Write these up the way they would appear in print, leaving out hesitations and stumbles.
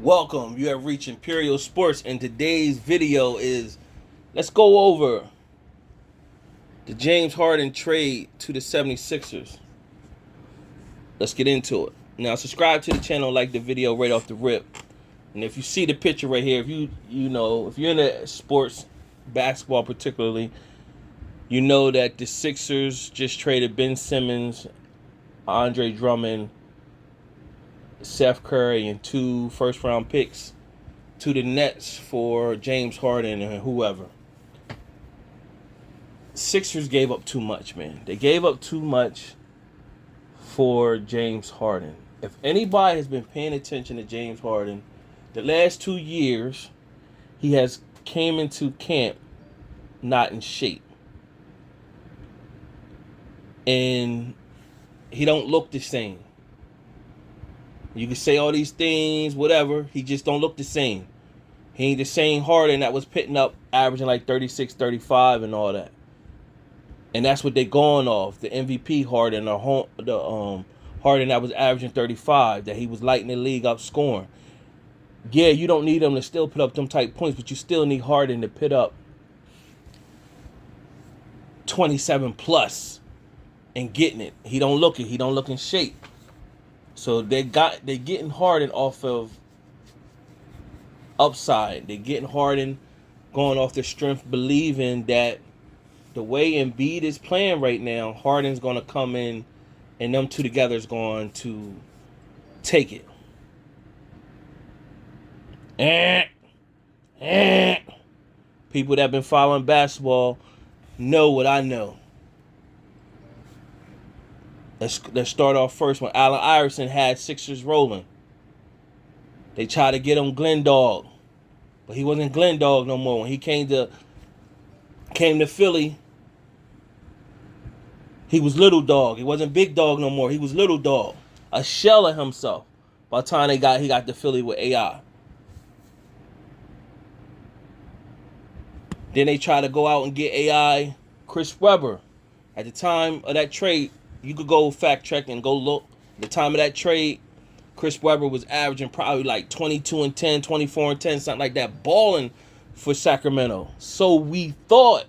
Welcome, you have reached Imperial Sports, and today's video is let's go over the James Harden trade to the 76ers. Let's get into it. Now, subscribe to the channel, like the video right off the rip. And if you see the picture right here, if if you're into sports, basketball particularly, you know that the Sixers just traded Ben Simmons, Andre Drummond, Seth Curry, and 2 first-round picks to the Nets for James Harden and whoever. Sixers gave up too much, man. They gave up too much for James Harden. If anybody has been paying attention to James Harden, the last 2 years, he has came into camp not in shape. And he don't look the same. You can say all these things, whatever. He just don't look the same. He ain't the same Harden that was pitting up, averaging like 36, 35 and all that. And that's what they going off. The MVP Harden, the Harden that was averaging 35, that he was lighting the league up scoring. Yeah, you don't need him to still put up them type points, but you still need Harden to put up 27 plus and getting it. He don't look it. He don't look in shape. So they getting Harden off of upside. They're getting Harden going off the strength, believing that the way Embiid is playing right now, Harden's going to come in and them two together is going to take it. People that have been following basketball know what I know. Let's start off first when Allen Iverson had Sixers rolling. They tried to get him Glenn Dog, but he wasn't Glenn Dog no more. When he came to Philly, he was Little Dog. He wasn't Big Dog no more. He was Little Dog, a shell of himself. By the time he got to Philly with AI. Then they tried to go out and get AI Chris Webber. At the time of that trade, you could go fact check and go look. At the time of that trade, Chris Webber was averaging probably like 22 and 10, 24 and 10, something like that, balling for Sacramento. So we thought.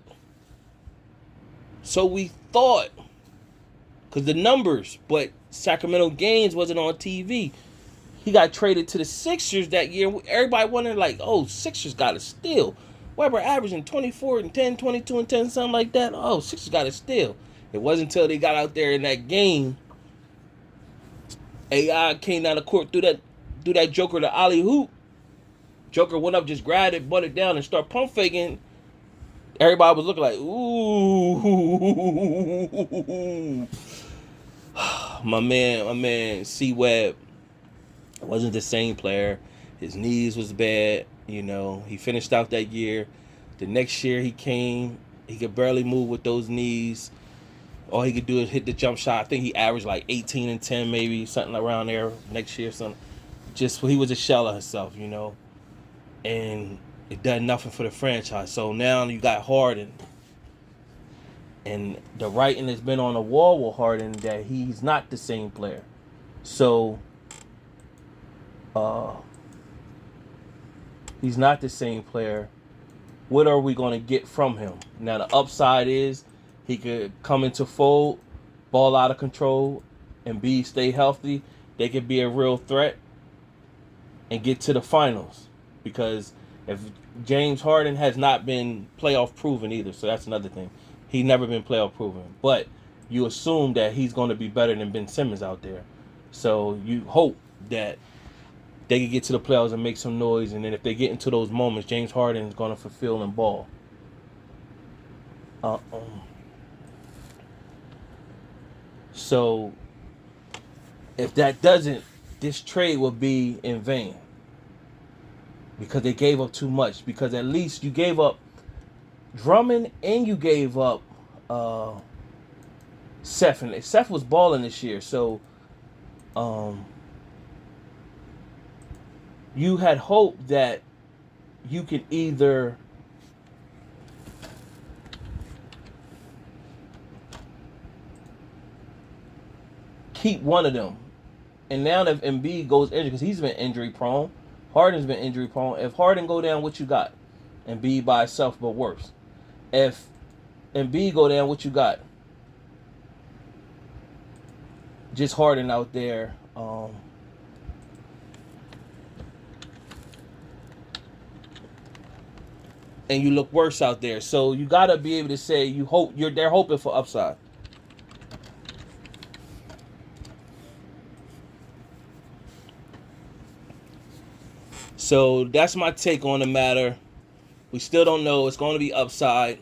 Because the numbers, but Sacramento games wasn't on TV. He got traded to the Sixers that year. Everybody wondering like, oh, Sixers got a steal. Weber averaging 24 and 10, 22 and 10, something like that. Oh, Sixers got a steal. It wasn't until they got out there in that game, AI came down the court through that Joker to alley hoop. Joker went up, just grabbed it, butted it down, and started pump faking. Everybody was looking like, ooh. my man, C-Web wasn't the same player. His knees was bad. He finished out that year. The next year he came, he could barely move with those knees. All he could do is hit the jump shot. I think he averaged like 18 and 10, maybe something around there next year. Something. Just he was a shell of himself, and it done nothing for the franchise. So now you got Harden, and the writing has been on the wall with Harden that he's not the same player. So, he's not the same player. What are we going to get from him? Now the upside is he could come into fold, ball out of control, and stay healthy. They could be a real threat and get to the finals. Because if James Harden has not been playoff proven either, so that's another thing. He's never been playoff proven. But you assume that he's going to be better than Ben Simmons out there. So you hope that they can get to the playoffs and make some noise. And then if they get into those moments, James Harden is going to fulfill and ball. So if that doesn't, this trade will be in vain. Because they gave up too much. Because at least you gave up Drummond and you gave up Seth. And Seth was balling this year. So you had hope that you could either keep one of them. And now that Embiid goes injured, because he's been injury prone, Harden's been injury prone. If Harden go down, what you got? Embiid by itself, but worse. If Embiid go down, what you got? Just Harden out there. And you look worse out there. So you gotta be able to say they're hoping for upside. So that's my take on the matter. We still don't know. It's going to be upside.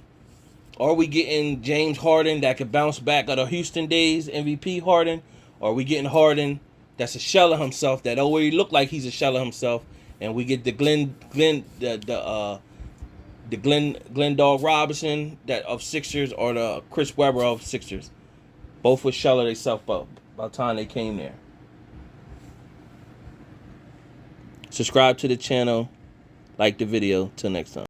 Are we getting James Harden that could bounce back of the Houston days, MVP Harden? Or are we getting Harden that's a shell of himself, that already look like he's a shell of himself, and we get the Glenn Dog Robinson that of Sixers, or the Chris Webber of Sixers? Both would shell of themselves up by the time they came there. Subscribe to the channel, like the video. Till next time.